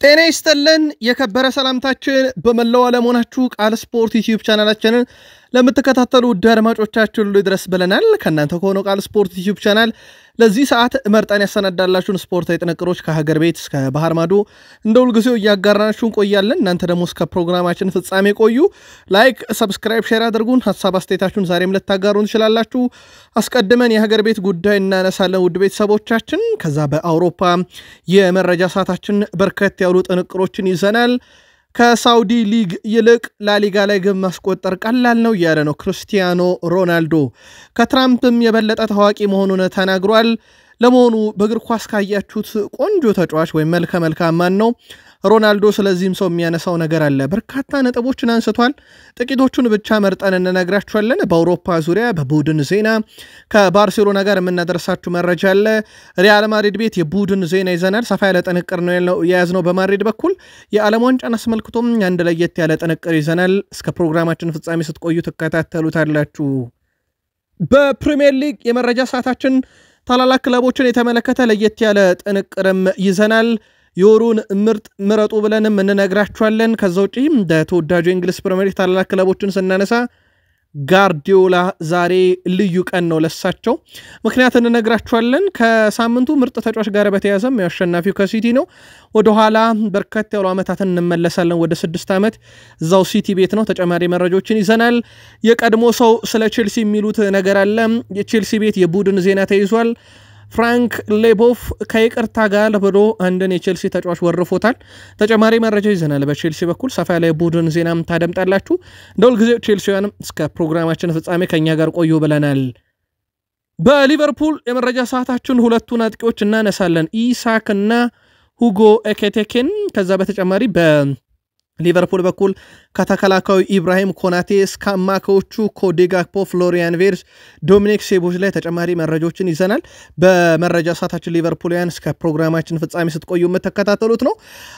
ጤና ይስጥልን የከበረ ሰላምታችን በመላው ዓለም ሆናችሁ ቃል ስፖርት ዩቲዩብ ቻናላችንን ለምትከታተሉ ውድ አድማጮቻችን ሁሉ ድረስ ብለናል። ከናንተ ከሆነው ቃል ስፖርት ዩቲዩብ ቻናል ለዚህ ሰዓት መርጠን ያሰናዳላችሁን ስፖርታዊ ጥንቅሮች ከሀገር ቤት እስከ ባህር ማዶ እንደውል ጊዜው እያጋራናችሁ እንቆያለን። እናንተ ደግሞ እስከ ፕሮግራማችን ፍጻሜ ቆዩ። ላይክ፣ ሰብስክራይብ፣ ሼር አድርጉን። ሐሳብ አስተያየታችሁን ዛሬም ልታጋሩን ትችላላችሁ። አስቀድመን የሀገር ቤት ጉዳይ እናነሳለን ውድ ቤተሰቦቻችን። ከዛ በአውሮፓ የመረጃ ሰዓታችን በርከት ያሉ ጥንቅሮችን ይዘናል። ከሳውዲ ሊግ ይልቅ ላሊጋ ላይ ግብ ማስቆጠር ቀላል ነው ያለ ነው ክርስቲያኖ ሮናልዶ። ከትራምፕም የበለጠ ታዋቂ መሆኑን ተናግሯል። ለመሆኑ በእግር ኳስ ካያችሁት ቆንጆ ተጫዋች ወይ መልካም ማን ነው? ሮናልዶ ስለዚህም ሰው የሚያነሳው ነገር አለ። በርካታ ነጥቦችን አንስቷል። ጥቂቶቹን ብቻ መርጠን እንነግራችኋለን። በአውሮፓ ዙሪያ በቡድን ዜና ከባርሴሎና ጋር የምናደርሳችሁ መረጃ አለ። ሪያል ማድሪድ ቤት የቡድን ዜና ይዘናል። ሰፋ ያለ ጥንቅር ነው የያዝነው በማድሪድ በኩል። የዓለም ዋንጫን አስመልክቶም አንድ ለየት ያለ ጥንቅር ይዘናል። እስከ ፕሮግራማችን ፍጻሜ ስትቆዩ ትከታተሉታላችሁ። በፕሪሚየር ሊግ የመረጃ ሰዓታችን ታላላቅ ክለቦችን የተመለከተ ለየት ያለ ጥንቅርም ይዘናል። የወሩን ምርጥ ምረጡ ብለንም እንነግራችኋለን። ከዛ ውጪ ተወዳጁ የእንግሊዝ ፕሪሚየር ሊግ ታላላቅ ክለቦችን ስናነሳ ጋርዲዮላ ዛሬ ልዩ ቀን ነው ለሳቸው። ምክንያት እንነግራችኋለን። ከሳምንቱ ምርጥ ተጫዋች ጋር በተያያዘም ያሸናፊው ከሲቲ ነው። ወደ ኋላ በርከት ያሉ ዓመታትን እንመለሳለን። ወደ 6 ዓመት እዛው ሲቲ ቤት ነው። ተጨማሪ መረጃዎችን ይዘናል። የቀድሞ ሰው ስለ ቼልሲ የሚሉት ነገር አለ። የቼልሲ ቤት የቡድን ዜና ተይዟል። ፍራንክ ሌቦፍ ከይቅርታ ጋር ብሎ አንድን የቼልሲ ተጫዋች ወርፎታል። ተጨማሪ መረጃ ይዘናል። በቼልሲ በኩል ሰፋ ያለ ቡድን ዜናም ታደምጣላችሁ። እንደሁል ጊዜ ቼልሲያንም እስከ ፕሮግራማችን ፍጻሜ ከኛ ጋር ቆዩ ብለናል። በሊቨርፑል የመረጃ ሰዓታችን ሁለቱን አጥቂዎች እናነሳለን፣ ኢሳክ እና ሁጎ ኤኬቴኬን። ከዛ በተጨማሪ በሊቨርፑል በኩል ከተከላካዩ ኢብራሂም ኮናቴ እስከ አማካዮቹ ኮዲ ጋክፖ፣ ፍሎሪያን ቬርስ፣ ዶሚኒክ ሴቦች ላይ ተጨማሪ መረጃዎችን ይዘናል። በመረጃ ሰዓታችን ሊቨርፑልያን እስከ ፕሮግራማችን ፍጻሜ ስትቆዩ የምትከታተሉት ነው።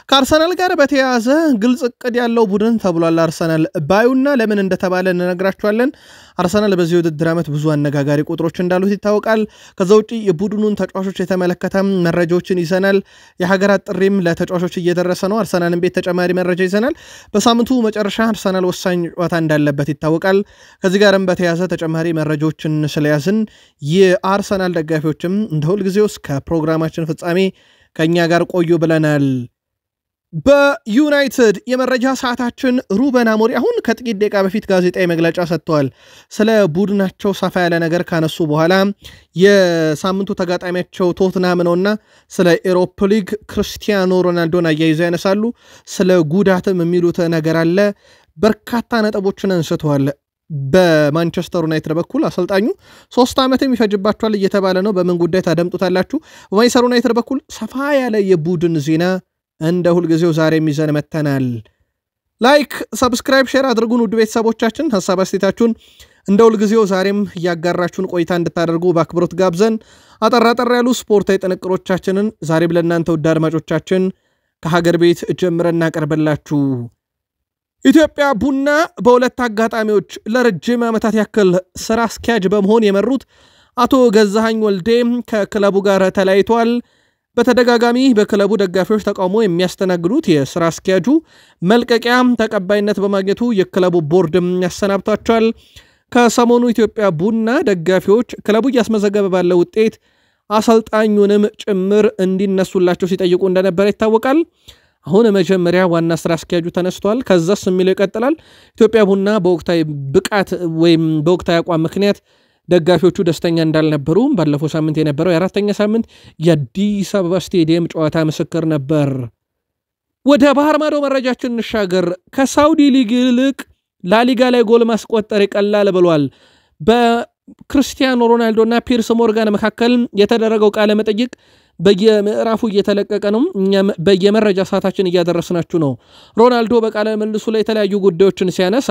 ከአርሰናል ጋር በተያያዘ ግልጽ እቅድ ያለው ቡድን ተብሏል። አርሰናል ባዩና ለምን እንደተባለ እንነግራችኋለን። አርሰናል በዚህ ውድድር ዓመት ብዙ አነጋጋሪ ቁጥሮች እንዳሉት ይታወቃል። ከዛ ውጪ የቡድኑን ተጫዋቾች የተመለከተ መረጃዎችን ይዘናል። የሀገራት ጥሪም ለተጫዋቾች እየደረሰ ነው። አርሰናልን ቤት ተጨማሪ መረጃ ይዘናል። በሳምንቱ መጨረሻ አርሰናል ወሳኝ ጨዋታ እንዳለበት ይታወቃል። ከዚህ ጋርም በተያያዘ ተጨማሪ መረጃዎችን ስለያዝን የአርሰናል ደጋፊዎችም እንደ ሁልጊዜው እስከ ፕሮግራማችን ፍጻሜ ከኛ ጋር ቆዩ ብለናል። በዩናይትድ የመረጃ ሰዓታችን ሩበን አሞሪም አሁን ከጥቂት ደቂቃ በፊት ጋዜጣዊ መግለጫ ሰጥተዋል። ስለ ቡድናቸው ሰፋ ያለ ነገር ካነሱ በኋላ የሳምንቱ ተጋጣሚያቸው ቶትናም ነውና ስለ ኤሮፓ ሊግ ክርስቲያኖ ሮናልዶን አያይዘው ያነሳሉ። ስለ ጉዳትም የሚሉት ነገር አለ። በርካታ ነጥቦችን አንስተዋል። በማንቸስተር ዩናይትድ በኩል አሰልጣኙ 3 ዓመትም ይፈጅባቸዋል እየተባለ ነው። በምን ጉዳይ ታደምጡታላችሁ። በማንቸስተር ዩናይትድ በኩል ሰፋ ያለ የቡድን ዜና እንደ ሁልጊዜው ዛሬ ሚዘን መተናል። ላይክ፣ ሰብስክራይብ፣ ሼር አድርጉን ውድ ቤተሰቦቻችን። ሐሳብ አስተያየታችሁን እንደ ሁልጊዜው ዛሬም እያጋራችሁን ቆይታ እንድታደርጉ በአክብሮት ጋብዘን አጠራጠር ያሉ ስፖርታዊ ጥንቅሮቻችንን ዛሬም ለእናንተ ውድ አድማጮቻችን ከሀገር ቤት ጀምረን እናቀርብላችሁ። ኢትዮጵያ ቡና በሁለት አጋጣሚዎች ለረጅም ዓመታት ያክል ስራ አስኪያጅ በመሆን የመሩት አቶ ገዛኸኝ ወልዴ ከክለቡ ጋር ተለያይተዋል። በተደጋጋሚ በክለቡ ደጋፊዎች ተቃውሞ የሚያስተናግዱት የስራ አስኪያጁ መልቀቂያ ተቀባይነት በማግኘቱ የክለቡ ቦርድ ያሰናብቷቸዋል። ከሰሞኑ ኢትዮጵያ ቡና ደጋፊዎች ክለቡ እያስመዘገበ ባለው ውጤት አሰልጣኙንም ጭምር እንዲነሱላቸው ሲጠይቁ እንደነበረ ይታወቃል። አሁን መጀመሪያ ዋና ስራ አስኪያጁ ተነስቷል። ከዛስ የሚለው ይቀጥላል። ኢትዮጵያ ቡና በወቅታዊ ብቃት ወይም በወቅታዊ አቋም ምክንያት ደጋፊዎቹ ደስተኛ እንዳልነበሩ ባለፈው ሳምንት የነበረው የአራተኛ ሳምንት የአዲስ አበባ ስቴዲየም ጨዋታ ምስክር ነበር። ወደ ባህር ማዶ መረጃችን እንሻገር። ከሳውዲ ሊግ ይልቅ ላሊጋ ላይ ጎል ማስቆጠር ይቀላል ብሏል። በክርስቲያኖ ሮናልዶና ፒርስ ሞርጋን መካከል የተደረገው ቃለ መጠይቅ በየምዕራፉ እየተለቀቀ ነው። እኛም በየመረጃ ሰዓታችን እያደረስናችሁ ነው። ሮናልዶ በቃለ መልሱ ላይ የተለያዩ ጉዳዮችን ሲያነሳ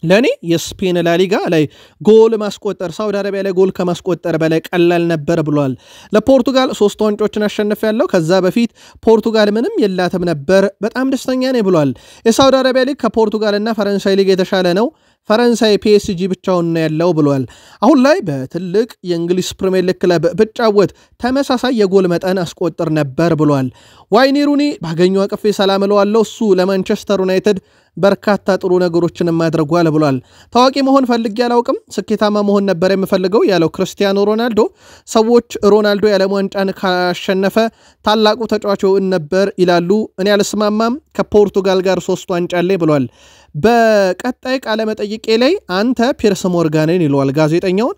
ለኔ የስፔን ላሊጋ ላይ ጎል ማስቆጠር ሳውዲ አረቢያ ላይ ጎል ከማስቆጠር በላይ ቀላል ነበር ብሏል። ለፖርቱጋል 3 ዋንጫዎችን አሸንፈያለሁ። ከዛ በፊት ፖርቱጋል ምንም የላትም ነበር። በጣም ደስተኛ ነኝ ብሏል። የሳውዲ አረቢያ ሊግ ከፖርቱጋልና ፈረንሳይ ሊግ የተሻለ ነው። ፈረንሳይ PSG ብቻውን ነው ያለው ብሏል። አሁን ላይ በትልቅ የእንግሊዝ ፕሪሚየር ሊግ ክለብ ብጫወት ተመሳሳይ የጎል መጠን አስቆጥር ነበር ብሏል። ዋይኒ ሩኒ ባገኘው አቅፌ ሰላም እለዋለሁ። እሱ ለማንቸስተር ዩናይትድ በርካታ ጥሩ ነገሮችን ማድረጓል ብሏል። ታዋቂ መሆን ፈልጌ አላውቅም፣ ስኬታማ መሆን ነበር የምፈልገው ያለው ክርስቲያኖ ሮናልዶ ሰዎች ሮናልዶ የዓለም ዋንጫን ካሸነፈ ታላቁ ተጫዋች ነበር ይላሉ። እኔ አልስማማም። ከፖርቱጋል ጋር 3 ዋንጫ አለኝ ብሏል። በቀጣይ ቃለ መጠይቄ ላይ አንተ ፒርስ ሞርጋንን ይለዋል ጋዜጠኛውን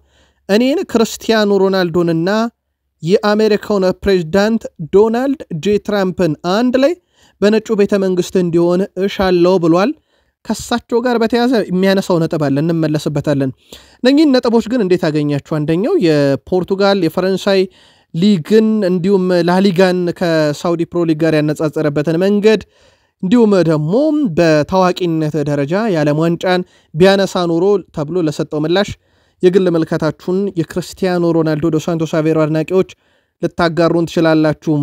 እኔን ክርስቲያኖ ሮናልዶንና የአሜሪካውን ፕሬዝዳንት ዶናልድ ጄ ትራምፕን አንድ ላይ በነጩ ቤተ መንግስት እንዲሆን እሻለው ብሏል። ከሳቸው ጋር በተያዘ የሚያነሳው ነጥብ አለ፣ እንመለስበታለን። እነኚህን ነጥቦች ግን እንዴት አገኛችሁ? አንደኛው የፖርቱጋል የፈረንሳይ ሊግን እንዲሁም ላሊጋን ከሳውዲ ፕሮ ሊግ ጋር ያነጻጸረበትን መንገድ እንዲሁም ደግሞ በታዋቂነት ደረጃ የዓለም ዋንጫን ቢያነሳ ኖሮ ተብሎ ለሰጠው ምላሽ የግል መልከታችሁን የክርስቲያኖ ሮናልዶ ዶ ሳንቶስ አቬሮ አድናቂዎች ልታጋሩን ትችላላችሁ።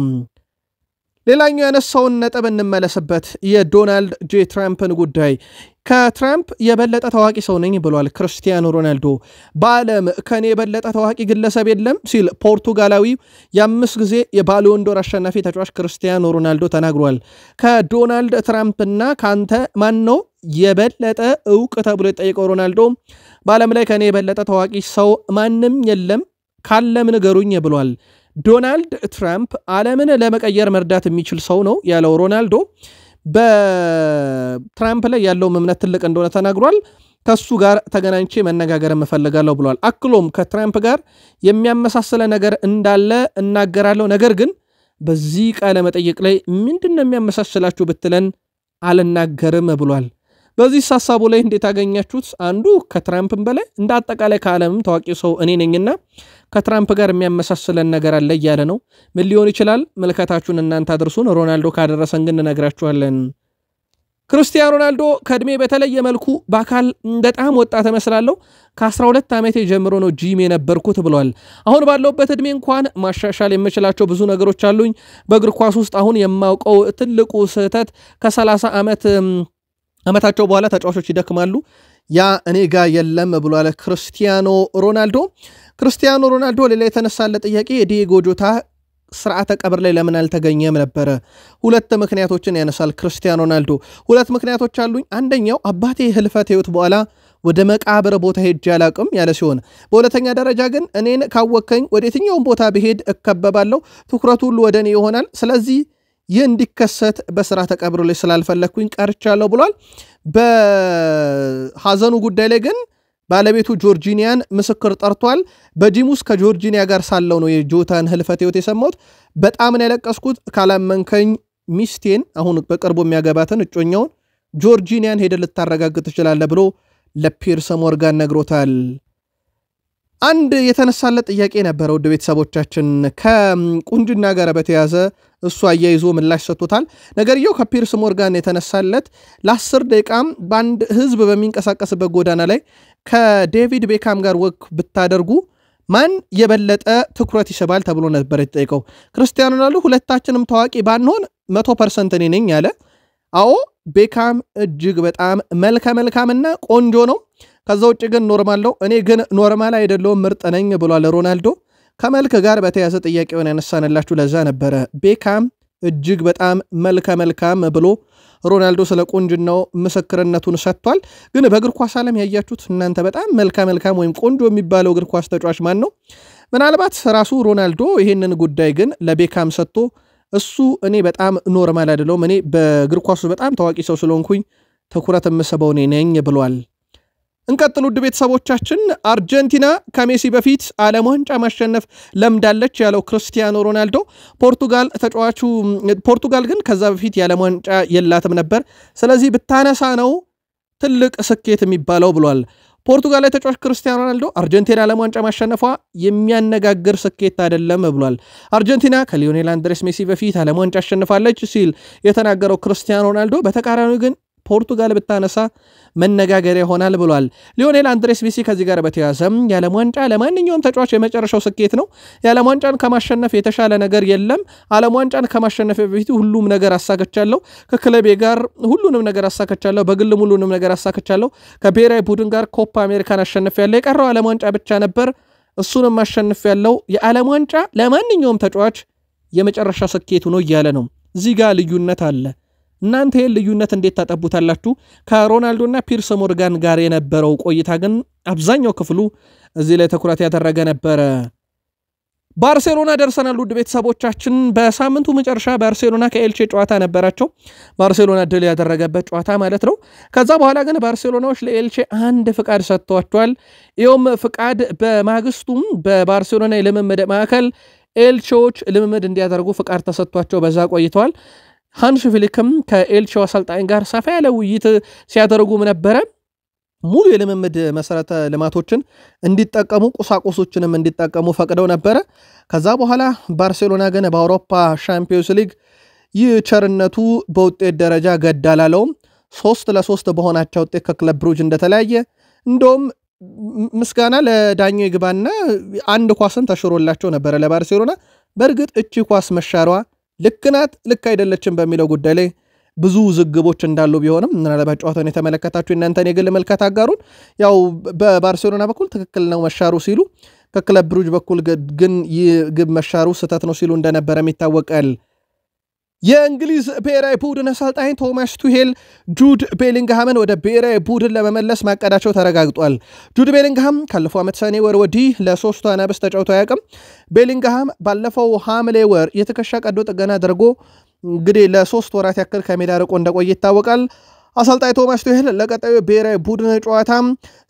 ሌላኛው ያነሳውን ነጥብ እንመለስበት፣ የዶናልድ ጄ ትራምፕን ጉዳይ። ከትራምፕ የበለጠ ታዋቂ ሰው ነኝ ብሏል ክርስቲያኖ ሮናልዶ። በዓለም ከኔ የበለጠ ታዋቂ ግለሰብ የለም ሲል ፖርቱጋላዊ የ5 ጊዜ የባሎን ዶር አሸናፊ ተጫዋች ክርስቲያኖ ሮናልዶ ተናግሯል። ከዶናልድ ትራምፕና ካንተ ማን ነው የበለጠ ዕውቅ ተብሎ የጠየቀው ሮናልዶ በዓለም ላይ ከኔ የበለጠ ታዋቂ ሰው ማንም የለም ካለም ንገሩኝ ብሏል። ዶናልድ ትራምፕ ዓለምን ለመቀየር መርዳት የሚችል ሰው ነው ያለው ሮናልዶ በትራምፕ ላይ ያለው እምነት ትልቅ እንደሆነ ተናግሯል። ከሱ ጋር ተገናኝቼ መነጋገር እፈልጋለሁ ብሏል። አክሎም ከትራምፕ ጋር የሚያመሳስለ ነገር እንዳለ እናገራለሁ፣ ነገር ግን በዚህ ቃለ መጠይቅ ላይ ምንድነው የሚያመሳስላችሁ ብትለን አልናገርም ብሏል። በዚህ ሐሳቡ ላይ እንዴት አገኛችሁት? አንዱ ከትራምፕም በላይ እንደ አጠቃላይ ከዓለምም ታዋቂ ሰው እኔ ነኝና ከትራምፕ ጋር የሚያመሳስለን ነገር አለ እያለ ነው። ምን ሊሆን ይችላል? መልከታችሁን እናንተ አድርሱን። ሮናልዶ ካደረሰን ግን እነግራችኋለን። ክርስቲያኖ ሮናልዶ ከእድሜ በተለየ መልኩ በአካል በጣም ወጣት እመስላለሁ። ከ12 ዓመቴ ጀምሮ ነው ጂም የነበርኩት ብሏል። አሁን ባለውበት እድሜ እንኳን ማሻሻል የምችላቸው ብዙ ነገሮች አሉኝ። በእግር ኳስ ውስጥ አሁን የማውቀው ትልቁ ስህተት ከ30 ዓመታቸው በኋላ ተጫዋቾች ይደክማሉ፣ ያ እኔ ጋር የለም ብሏል ክርስቲያኖ ሮናልዶ። ክርስቲያኖ ሮናልዶ ሌላ የተነሳለ ጥያቄ የዲዬጎ ጆታ ስርዓተ ቀብር ላይ ለምን አልተገኘም ነበረ። 2 ምክንያቶችን ያነሳል ክርስቲያኖ ሮናልዶ። 2 ምክንያቶች አሉኝ። አንደኛው አባቴ ህልፈት ህይወት በኋላ ወደ መቃብር ቦታ ሄጄ አላቅም ያለ ሲሆን፣ በሁለተኛ ደረጃ ግን እኔን ካወከኝ ወደ የትኛውም ቦታ ብሄድ እከበባለሁ፣ ትኩረቱ ሁሉ ወደ እኔ ይሆናል። ስለዚህ ይህ እንዲከሰት በስርዓተ ቀብር ላይ ስላልፈለኩኝ ቀርቻለሁ ብሏል። በሐዘኑ ጉዳይ ላይ ግን ባለቤቱ ጆርጂኒያን ምስክር ጠርቷል። በጂሙስ ከጆርጂኒያ ጋር ሳለው ነው የጆታን ህልፈት ህይወት የሰማሁት። በጣም ነው ያለቀስኩት። ካላመንከኝ ሚስቴን አሁን በቅርቡ የሚያገባትን እጮኛውን ጆርጂኒያን ሄደ ልታረጋግጥ ትችላለህ ብሎ ለፒርስ ሞርጋን ነግሮታል። አንድ የተነሳለ ጥያቄ ነበር ወደ ቤተሰቦቻችን ከቁንጅና ጋር በተያዘ እሱ አያይዞ ምላሽ ሰጥቶታል። ነገርየው ከፒርስ ሞርጋን የተነሳለት ለ10 ደቂቃም ባንድ ህዝብ በሚንቀሳቀስበት ጎዳና ላይ ከዴቪድ ቤካም ጋር ወክ ብታደርጉ ማን የበለጠ ትኩረት ይስባል ተብሎ ነበር የተጠየቀው። ክርስቲያኖ ሮናልዶ ሁለታችንም ታዋቂ ባንሆን 100% እኔ ነኝ ያለ። አዎ ቤካም እጅግ በጣም መልካምና ቆንጆ ነው፣ ከዛ ውጭ ግን ኖርማል ነው፣ እኔ ግን ኖርማል አይደለሁም ምርጥ ነኝ ብሏል ሮናልዶ። ከመልክ ጋር በተያዘ ጥያቄውን ያነሳንላችሁ ለዛ ነበረ። ቤካም እጅግ በጣም መልካም ብሎ ሮናልዶ ስለ ቁንጅናው ምስክርነቱን ሰጥቷል። ግን በእግር ኳስ ዓለም ያያችሁት እናንተ በጣም መልካም ወይም ቆንጆ የሚባለው እግር ኳስ ተጫዋች ማን ነው? ምናልባት ራሱ ሮናልዶ ይሄንን ጉዳይ ግን ለቤካም ሰጥቶ እሱ እኔ በጣም ኖርማል አይደለሁም፣ እኔ በእግር ኳሱ በጣም ታዋቂ ሰው ስለሆንኩኝ ትኩረት የምስበው እኔ ነኝ ብሏል። እንቀጥል ውድ ቤተሰቦቻችን። አርጀንቲና ከሜሲ በፊት ዓለም ዋንጫ ማሸነፍ ለምዳለች ያለው ክርስቲያኖ ሮናልዶ ፖርቱጋል ግን ከዛ በፊት የዓለም ዋንጫ የላትም ነበር፣ ስለዚህ ብታነሳ ነው ትልቅ ስኬት የሚባለው ብሏል። ፖርቱጋል ላይ ተጫዋች ክርስቲያኖ ሮናልዶ አርጀንቲና ዓለም ዋንጫ ማሸነፏ የሚያነጋግር ስኬት አይደለም ብሏል። አርጀንቲና ከሊዮኔል አንድሬስ ሜሲ በፊት ዓለም ዋንጫ አሸንፋለች ሲል የተናገረው ክርስቲያኖ ሮናልዶ በተቃራኒው ግን ፖርቱጋል ብታነሳ መነጋገሪያ ይሆናል ብሏል። ሊዮኔል አንድሬስ ሜሲ ከዚህ ጋር በተያያዘም የዓለም ዋንጫ ለማንኛውም ተጫዋች የመጨረሻው ስኬት ነው። የዓለም ዋንጫን ከማሸነፍ የተሻለ ነገር የለም። ዓለም ዋንጫን ከማሸነፍ በፊት ሁሉም ነገር አሳክቻለሁ፣ ከክለቤ ጋር ሁሉንም ነገር አሳክቻለሁ፣ በግልም ሁሉንም ነገር አሳክቻለሁ፣ ከብሔራዊ ቡድን ጋር ኮፓ አሜሪካን አሸንፌያለሁ፣ የቀረው ዓለም ዋንጫ ብቻ ነበር፣ እሱንም አሸንፌያለሁ። የዓለም ዋንጫ ለማንኛውም ተጫዋች የመጨረሻ ስኬቱ ነው እያለ ነው። እዚህ ጋር ልዩነት አለ። እናንተ ይህን ልዩነት እንዴት ታጠቡታላችሁ? ከሮናልዶና ፒርስ ሞርጋን ጋር የነበረው ቆይታ ግን አብዛኛው ክፍሉ እዚህ ላይ ትኩረት ያደረገ ነበረ። ባርሴሎና ደርሰናል። ውድ ቤተሰቦቻችን በሳምንቱ መጨረሻ ባርሴሎና ከኤልቼ ጨዋታ ነበራቸው። ባርሴሎና ድል ያደረገበት ጨዋታ ማለት ነው። ከዛ በኋላ ግን ባርሴሎናዎች ለኤልቼ አንድ ፍቃድ ሰጥቷቸዋል። ይኸውም ፍቃድ በማግስቱም በባርሴሎና የልምምድ ማዕከል ኤልቼዎች ልምምድ እንዲያደርጉ ፍቃድ ተሰጥቷቸው በዛ ቆይተዋል። ሃንስ ፊሊክም ከኤልቼው አሰልጣኝ ጋር ሰፋ ያለ ውይይት ሲያደርጉም ነበረ። ሙሉ የልምምድ መሰረተ ልማቶችን እንዲጠቀሙ ቁሳቁሶችንም እንዲጠቀሙ ፈቅደው ነበረ። ከዛ በኋላ ባርሴሎና ግን በአውሮፓ ሻምፒዮንስ ሊግ ይህ ቸርነቱ በውጤት ደረጃ ገዳላለውም 3-3 በሆናቸው ውጤት ከክለብ ብሩጅ እንደተለያየ እንደውም ምስጋና ለዳኛው ይግባና አንድ ኳስን ተሽሮላቸው ነበረ ለባርሴሎና። በእርግጥ እቺ ኳስ መሻሯ ልክ ናት ልክ አይደለችም በሚለው ጉዳይ ላይ ብዙ ዝግቦች እንዳሉ ቢሆንም ምናልባት ጨዋታውን የተመለከታችሁ እናንተን የግል መልከታ አጋሩን። ያው በባርሴሎና በኩል ትክክል ነው መሻሩ ሲሉ፣ ከክለብ ብሩጅ በኩል ግን ይግብ መሻሩ ስህተት ነው ሲሉ እንደነበረም ይታወቃል። የእንግሊዝ ብሔራዊ ቡድን አሰልጣኝ ቶማስ ቱሄል ጁድ ቤሊንግሃምን ወደ ብሔራዊ ቡድን ለመመለስ ማቀዳቸው ተረጋግጧል። ጁድ ቤሊንግሃም ካለፈው ዓመት ሰኔ ወር ወዲህ ለሶስቱ አናብስት ተጫውቶ አያውቅም። ቤሊንግሃም ባለፈው ሐምሌ ወር የትከሻ ቀዶ ጥገና አድርጎ እንግዲህ ለ3 ወራት ያክል ከሜዳ ርቆ እንደቆየ ይታወቃል። አሰልጣኝ ቶማስ ቱሄል ለቀጣዩ ብሔራዊ ቡድን ጨዋታ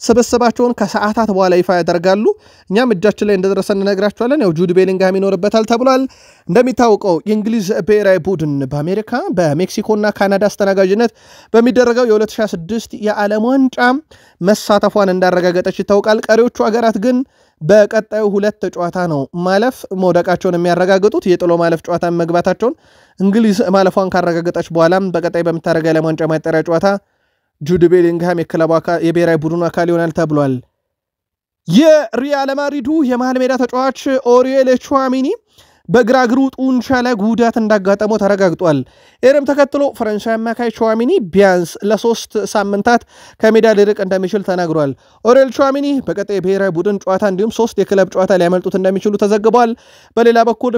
ስብስባቸውን ከሰዓታት በኋላ ይፋ ያደርጋሉ። እኛም እጃችን ላይ እንደደረሰ እንነግራችኋለን። ያው ጁድ ቤሊንግሃም ይኖርበታል ተብሏል። እንደሚታወቀው የእንግሊዝ ብሔራዊ ቡድን በአሜሪካ በሜክሲኮና ካናዳ አስተናጋጅነት በሚደረገው የ2026 የዓለም ዋንጫ መሳተፏን እንዳረጋገጠች ይታወቃል። ቀሪዎቹ ሀገራት ግን በቀጣዩ 2 ጨዋታ ነው ማለፍ መውደቃቸውን የሚያረጋግጡት። የጥሎ ማለፍ ጨዋታ መግባታቸውን እንግሊዝ ማለፏን ካረጋገጠች በኋላ በቀጣይ በምታደርገው የዓለም ዋንጫ ማጣሪያ ጨዋታ ጁድ ቤሊንግሃም የብሔራዊ ቡድኑ አካል ይሆናል ተብሏል። የሪያል ማድሪዱ የመሃል ሜዳ ተጫዋች ኦሪየል ቹዋሚኒ በግራ እግሩ ጡንቻ ላይ ጉዳት እንዳጋጠመው ተረጋግጧል። ይህንም ተከትሎ ፈረንሳይ አማካይ ቹዋሚኒ ቢያንስ ለ3 ሳምንታት ከሜዳ ሊርቅ እንደሚችል ተናግሯል። ኦሪየል ቹዋሚኒ በቀጣይ ብሔራዊ ቡድን ጨዋታ እንዲሁም 3 የክለብ ጨዋታ ሊያመልጡት እንደሚችሉ ተዘግቧል። በሌላ በኩል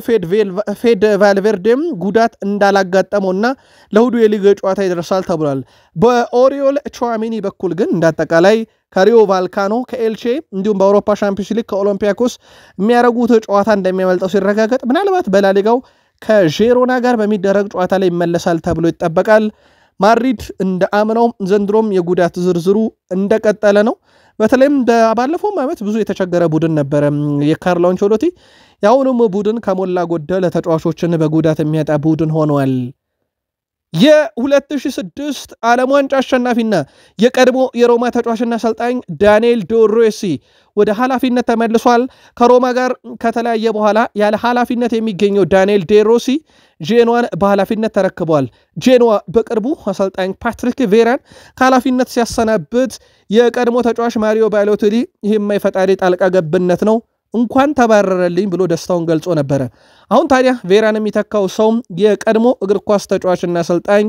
ፌድ ቫልቬርዴም ጉዳት እንዳላጋጠመውና ለእሁዱ የሊግ ጨዋታ ይደርሳል ተብሏል። በኦሪየል ቹዋሚኒ በኩል ግን እንዳጠቃላይ ከሪዮ ቫልካኖ ከኤልቼ እንዲሁም በአውሮፓ ሻምፒዮንስ ሊግ ከኦሎምፒያኮስ የሚያደርጉት ጨዋታ እንደሚያመልጠው ሲረጋገጥ ምናልባት በላሊጋው ከጄሮና ጋር በሚደረግ ጨዋታ ላይ ይመለሳል ተብሎ ይጠበቃል። ማድሪድ እንደ አምናው ዘንድሮም የጉዳት ዝርዝሩ እንደቀጠለ ነው። በተለይም ባለፈው ዓመት ብዙ የተቸገረ ቡድን ነበረ የካርሎ አንቸሎቲ። ያውንም ቡድን ከሞላ ጎደል ተጫዋቾችን በጉዳት የሚያጣ ቡድን ሆኗል። የ2006 ዓለም ዋንጫ አሸናፊና የቀድሞ የሮማ ተጫዋችና አሰልጣኝ ዳንኤል ዶሮሲ ወደ ኃላፊነት ተመልሷል። ከሮማ ጋር ከተለያየ በኋላ ያለ ኃላፊነት የሚገኘው ዳንኤል ዶሮሲ ጄኖዋን በኃላፊነት ተረክቧል። ጄኖዋ በቅርቡ አሰልጣኝ ፓትሪክ ቬራን ከኃላፊነት ሲያሰናብት የቀድሞ ተጫዋች ማሪዮ ባሎቴሊ ይህም የፈጣሪ ጣልቃ ገብነት ነው እንኳን ተባረረልኝ ብሎ ደስታውን ገልጾ ነበረ። አሁን ታዲያ ቬራን የሚተካው ሰው የቀድሞ እግር ኳስ ተጫዋችና አሰልጣኝ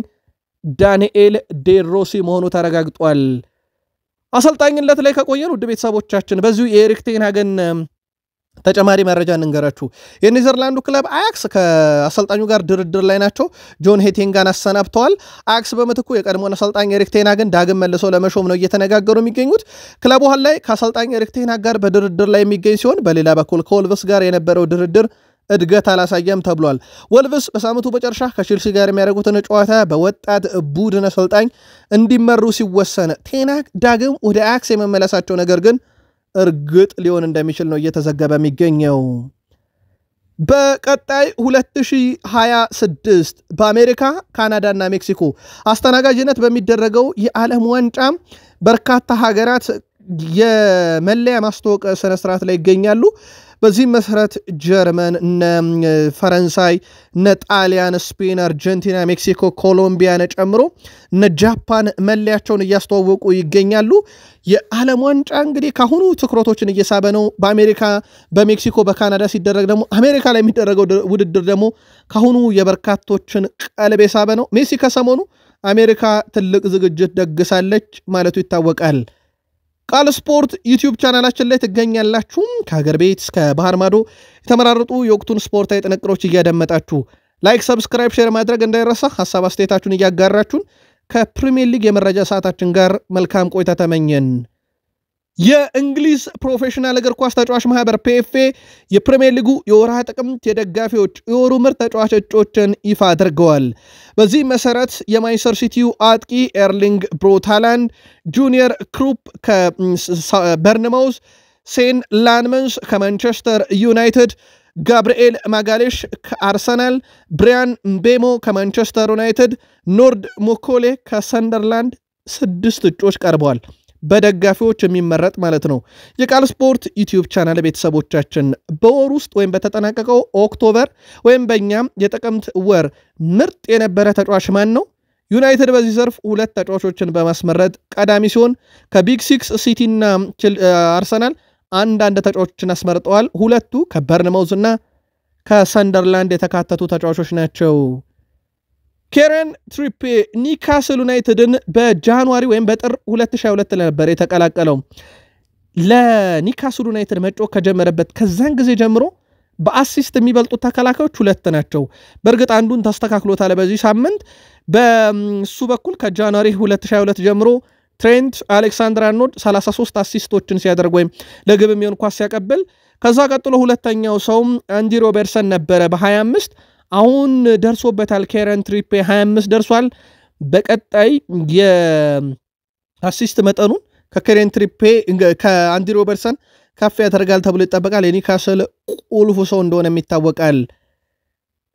ዳንኤል ዶሮሲ መሆኑ ተረጋግጧል። አሰልጣኝነት ላይ ከቆየን ውድ ቤተሰቦቻችን በዚሁ የኤሪክ ቴን ሃግን ተጨማሪ መረጃ እንንገራችሁ። የኔዘርላንዱ ክለብ አያክስ ከአሰልጣኙ ጋር ድርድር ላይ ናቸው። ጆን ሄቲንጋን አሰናብተዋል። አያክስ በምትኩ የቀድሞውን አሰልጣኝ ኤሪክ ቴን ሃግን ዳግም መልሰው ለመሾም ነው እየተነጋገሩ የሚገኙት። ክለቡ አሁን ላይ ከአሰልጣኝ ኤሪክ ቴን ሃግ ጋር በድርድር ላይ የሚገኝ ሲሆን በሌላ በኩል ከወልቭስ ጋር የነበረው ድርድር እድገት አላሳየም ተብሏል። ወልቭስ በሳምንቱ መጨረሻ ከቼልሲ ጋር የሚያደርጉትን ጨዋታ በወጣት ቡድን አሰልጣኝ እንዲመሩ ሲወሰን ቴን ሃግ ዳግም ወደ አያክስ የመመለሳቸው ነገር ግን እርግጥ ሊሆን እንደሚችል ነው እየተዘገበ የሚገኘው። በቀጣይ 2026 በአሜሪካ ካናዳና ሜክሲኮ አስተናጋጅነት በሚደረገው የዓለም ዋንጫ በርካታ ሀገራት የመለያ ማስተዋወቅ ስነ ስርዓት ላይ ይገኛሉ። በዚህ መሰረት ጀርመን ፈረንሳይ ጣሊያን ስፔን አርጀንቲና ሜክሲኮ ኮሎምቢያን ጨምሮ ጃፓን መለያቸውን እያስተዋወቁ ይገኛሉ የዓለም ዋንጫ እንግዲህ ካሁኑ ትኩረቶችን እየሳበ ነው በአሜሪካ በሜክሲኮ በካናዳ ሲደረግ ደግሞ አሜሪካ ላይ የሚደረገው ውድድር ደግሞ ካሁኑ የበርካቶችን ቀልብ የሳበ ነው ሜሲ ከሰሞኑ አሜሪካ ትልቅ ዝግጅት ደግሳለች ማለቱ ይታወቃል ቃል ስፖርት ዩቲዩብ ቻናላችን ላይ ትገኛላችሁ ከሀገር ቤት እስከ ባህር ማዶ የተመራረጡ የወቅቱን ስፖርታዊ ጥንቅሮች እያደመጣችሁ ላይክ ሰብስክራይብ ሼር ማድረግ እንዳይረሳ ሐሳብ አስተያየታችሁን እያጋራችሁን ከፕሪሚየር ሊግ የመረጃ ሰዓታችን ጋር መልካም ቆይታ ተመኘን የእንግሊዝ ፕሮፌሽናል እግር ኳስ ተጫዋች ማህበር PFA የፕሪሚየር ሊጉ የወርሃ ጥቅምት የደጋፊዎች የወሩ ምርጥ ተጫዋች እጩዎችን ይፋ አድርገዋል በዚህ መሰረት የማንቸስተር ሲቲው አጥቂ ኤርሊንግ ብሮት ሃላንድ ጁኒየር ክሩፕ ከበርንማውዝ ሴን ላንመንስ ከማንቸስተር ዩናይትድ ጋብርኤል ማጋሌሽ ከአርሰናል ብሪያን ምቤሞ ከማንቸስተር ዩናይትድ ኖርድ ሞኮሌ ከሰንደርላንድ 6 እጩዎች ቀርበዋል በደጋፊዎች የሚመረጥ ማለት ነው የቃል ስፖርት ዩቲዩብ ቻናል ቤተሰቦቻችን በወር ውስጥ ወይም በተጠናቀቀው ኦክቶበር ወይም በእኛም የጥቅምት ወር ምርጥ የነበረ ተጫዋች ማን ነው ዩናይትድ በዚህ ዘርፍ 2 ተጫዋቾችን በማስመረጥ ቀዳሚ ሲሆን ከቢግ 6 ሲቲ እና አርሰናል አንድ ተጫዋቾችን አስመርጠዋል ሁለቱ ከበርንማውዝ እና ከሰንደርላንድ የተካተቱ ተጫዋቾች ናቸው ኬረን ትሪፔ ኒካስል ዩናይትድን በጃንዋሪ ወይም በጥር 2022 ነበር የተቀላቀለው ለኒካስል ዩናይትድ መጫወት ከጀመረበት ከዛን ጊዜ ጀምሮ በአሲስት የሚበልጡት ተከላካዮች 2 ናቸው በእርግጥ አንዱን ተስተካክሎታል በዚህ ሳምንት በሱ በኩል ከጃንዋሪ 2022 ጀምሮ ትሬንት አሌክሳንደር-አርኖልድ 33 አሲስቶችን ሲያደርግ ወይም ለግብ የሚሆን ኳስ ሲያቀብል ከዛ ቀጥሎ ሁለተኛው ሰው አንዲ ሮበርትሰን ነበረ በ25 አሁን ደርሶበታል ኬረን ትሪፔ 25 ደርሷል በቀጣይ የአሲስት መጠኑን ከኬረን ትሪፔ ከአንዲ ሮበርትሰን ከፍ ያደርጋል ተብሎ ይጠበቃል የኒካስል ቁልፉ ሰው እንደሆነ የሚታወቃል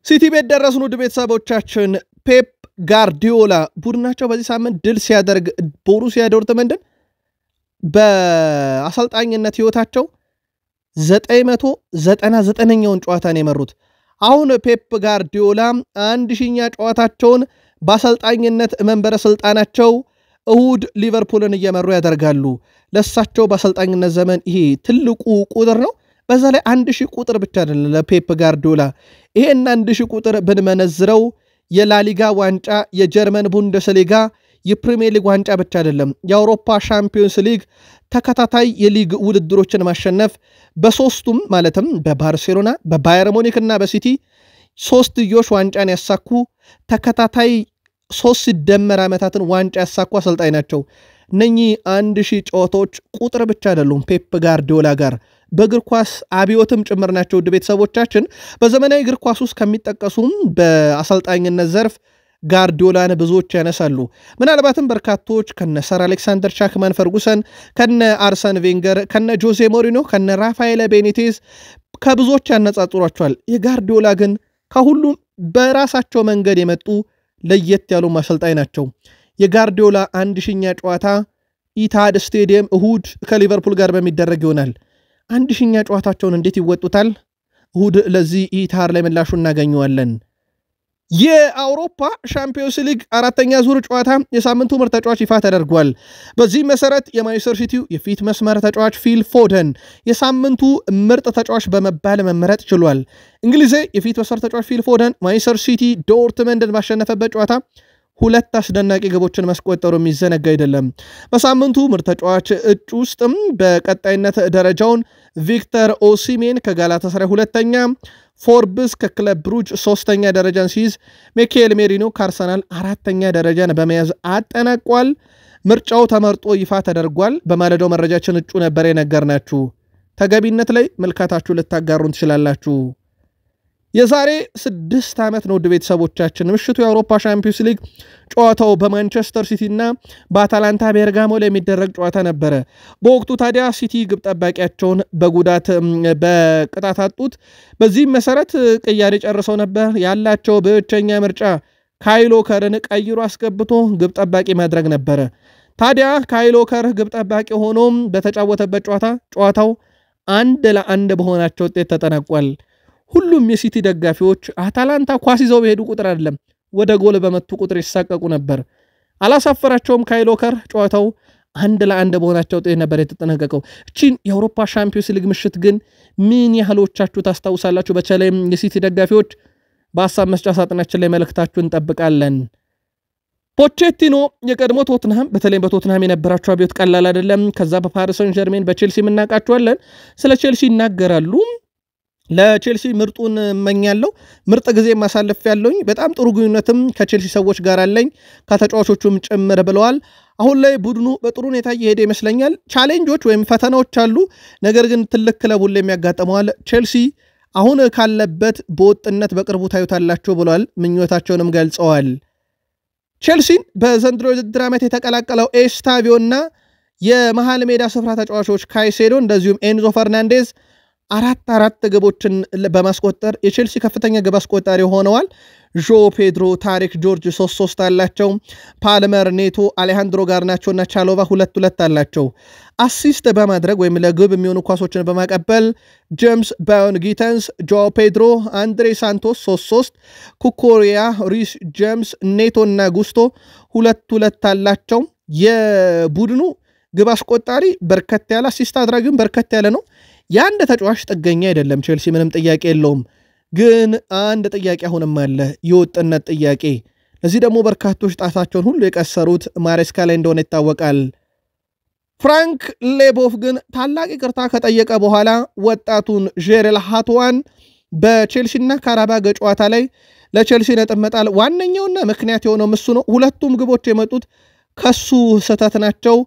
ሲቲ ቤት ደረስን ውድ ቤተሰቦቻችን ፔፕ ጋርዲዮላ ቡድናቸው በዚህ ሳምንት ድል ሲያደርግ ቦሩሲያ ዶርትመንድን በአሰልጣኝነት ህይወታቸው 999ኛውን ጨዋታን የመሩት አሁን ፔፕ ጋርዲዮላ 1000ኛ ጨዋታቸውን በአሰልጣኝነት መንበረ ስልጣናቸው እሁድ ሊቨርፑልን እየመሩ ያደርጋሉ ለሳቸው በአሰልጣኝነት ዘመን ይሄ ትልቁ ቁጥር ነው በዛ ላይ 1000 ቁጥር ብቻ አይደለም ለፔፕ ጋርዲዮላ ይሄን 1000 ቁጥር ብንመነዝረው የላሊጋ ዋንጫ የጀርመን ቡንደስሊጋ የፕሪሚየር ሊግ ዋንጫ ብቻ አይደለም የአውሮፓ ሻምፒዮንስ ሊግ ተከታታይ የሊግ ውድድሮችን ማሸነፍ በሶስቱም ማለትም በባርሴሎና በባየር ሙኒክ እና በሲቲ 3ዮሽ ዋንጫን ያሳኩ ተከታታይ 3 ሲደመር ዓመታትን ዋንጫ ያሳኩ አሰልጣኝ ናቸው እነኚህ 1000 ጨዋታዎች ቁጥር ብቻ አይደሉም ፔፕ ጋርዲዮላ ጋር በእግር ኳስ አብዮትም ጭምር ናቸው ውድ ቤተሰቦቻችን በዘመናዊ እግር ኳስ ውስጥ ከሚጠቀሱም በአሰልጣኝነት ዘርፍ ጋርዲዮላን ብዙዎች ያነሳሉ ምናልባትም በርካቶች ከነ ሰር አሌክሳንደር ቻክማን ፈርጉሰን ከነ አርሰን ቬንገር ከነ ጆዜ ሞሪኖ ከነ ራፋኤል ቤኒቴዝ ከብዙዎች ያነጻጽሯቸዋል የጋርዲዮላ ግን ከሁሉም በራሳቸው መንገድ የመጡ ለየት ያሉ አሰልጣኝ ናቸው የጋርዲዮላ 1000ኛ ጨዋታ ኢታድ ስቴዲየም እሁድ ከሊቨርፑል ጋር በሚደረግ ይሆናል 1000ኛ ጨዋታቸውን እንዴት ይወጡታል እሁድ ለዚህ ኢታድ ላይ ምላሹ እናገኘዋለን የአውሮፓ ሻምፒዮንስ ሊግ 4ኛ ዙር ጨዋታ የሳምንቱ ምርጥ ተጫዋች ይፋ ተደርጓል በዚህ መሰረት የማንቸስተር ሲቲው የፊት መስመር ተጫዋች ፊል ፎደን የሳምንቱ ምርጥ ተጫዋች በመባል መመረጥ ችሏል እንግሊዝ የፊት መስመር ተጫዋች ፊል ፎደን ማንቸስተር ሲቲ ዶርትመንድን ባሸነፈበት ጨዋታ 2 አስደናቂ ግቦችን ማስቆጠሩ የሚዘነጋ አይደለም በሳምንቱ ምርጥ ተጫዋች እጩ ውስጥም በቀጣይነት ደረጃውን ቪክተር ኦሲሜን ከጋላታሳራይ 2ኛ ፎርብስ ከክለብ ብሩጅ 3ኛ ደረጃን ሲይዝ ሚኬል ሜሪኖ ከአርሰናል 4ኛ ደረጃን በመያዝ አጠናቋል ምርጫው ተመርጦ ይፋ ተደርጓል በማለዳው መረጃችን እጩ ነበር የነገርናችሁ ተገቢነት ላይ መልካታችሁ ልታጋሩን ትችላላችሁ የዛሬ 6 ዓመት ነው ውድ ቤተሰቦቻችን ምሽቱ የአውሮፓ ሻምፒዮንስ ሊግ ጨዋታው በማንቸስተር ሲቲ እና በአታላንታ ቤርጋሞ ላይ የሚደረግ ጨዋታ ነበረ በወቅቱ ታዲያ ሲቲ ግብ ጠባቂያቸውን በጉዳት በቅጣት አጡት በዚህ መሰረት ቅያሬ ጨርሰው ነበር ያላቸው ብቸኛ ምርጫ ካይል ዎከርን ቀይሮ አስገብቶ ግብ ጠባቂ ማድረግ ነበር ታዲያ ካይል ዎከር ግብ ጠባቂ ሆኖም በተጫወተበት ጨዋታው 1-1 በሆናቸው ውጤት ተጠናቋል። ሁሉም የሲቲ ደጋፊዎች አታላንታ ኳስ ይዘው በሄዱ ቁጥር አይደለም ወደ ጎል በመቱ ቁጥር ይሳቀቁ ነበር። አላሳፈራቸውም ካይል ዎከር። ጨዋታው 1-1 በሆናቸው ውጤት ነበር የተጠናቀቀው። እቺን የአውሮፓ ሻምፒዮንስ ሊግ ምሽት ግን ምን ያህሎቻችሁ ታስታውሳላችሁ? በተለይም የሲቲ ደጋፊዎች በሐሳብ መስጫ ሳጥናችን ላይ መልእክታችሁን እንጠብቃለን። ፖቼቲኖ የቀድሞ ቶትንሃም በተለይ በቶትንሃም የነበራቸው አብዮት ቀላል አይደለም። ከዛ በፓሪስ ሰን ጀርሜን በቼልሲ እናቃቸዋለን። ስለ ቼልሲ ይናገራሉ። ለቼልሲ ምርጡን እመኛለሁ፣ ምርጥ ጊዜ ማሳለፍ ያለውኝ፣ በጣም ጥሩ ግንኙነትም ከቼልሲ ሰዎች ጋር አለኝ ከተጫዋቾቹም ጭምር ብለዋል። አሁን ላይ ቡድኑ በጥሩ ሁኔታ እየሄደ ይመስለኛል። ቻሌንጆች ወይም ፈተናዎች አሉ፣ ነገር ግን ትልቅ ክለብ ሁሉ የሚያጋጥመዋል። ቼልሲ አሁን ካለበት በወጥነት በቅርቡ ታዩታላችሁ ብለዋል። ምኞታቸውንም ገልጸዋል። ቼልሲን በዘንድሮ የውድድር ዓመት የተቀላቀለው ኤስታቪዮና የመሃል ሜዳ ስፍራ ተጫዋቾች ካይሴዶ እንደዚሁም ኤንዞ ፈርናንዴዝ 4 ግቦችን በማስቆጠር የቼልሲ ከፍተኛ ግብ አስቆጣሪ ሆነዋል። ዦ ፔድሮ፣ ታሪክ ጆርጅ 3-3 አላቸው። ፓልመር፣ ኔቶ፣ አሌሃንድሮ ጋርናቾና ቻሎቫ 2-2 አላቸው። አሲስት በማድረግ ወይም ለግብ የሚሆኑ ኳሶችን በማቀበል ጄምስ ባዮን ጊተንስ፣ ጆ ፔድሮ፣ አንድሬ ሳንቶስ 3-3፣ ኩኮሪያ፣ ሪስ ጄምስ፣ ኔቶ እና ጉስቶ 2-2 አላቸው። የቡድኑ ግብ አስቆጣሪ በርከት ያለ፣ አሲስት አድራጊም በርከት ያለ ነው። የአንድ ተጫዋች ጥገኛ አይደለም ቼልሲ፣ ምንም ጥያቄ የለውም። ግን አንድ ጥያቄ አሁንም አለ፣ የወጥነት ጥያቄ። ለዚህ ደግሞ በርካቶች ጣታቸውን ሁሉ የቀሰሩት ማሬስካ ላይ እንደሆነ ይታወቃል። ፍራንክ ሌቦፍ ግን ታላቅ ይቅርታ ከጠየቀ በኋላ ወጣቱን ጄሬል ሃትዋን በቼልሲና ካራባግ ጨዋታ ላይ ለቼልሲ ነጥብ መጣል ዋነኛውና ምክንያት የሆነው እሱ ነው። ሁለቱም ግቦች የመጡት ከሱ ስህተት ናቸው።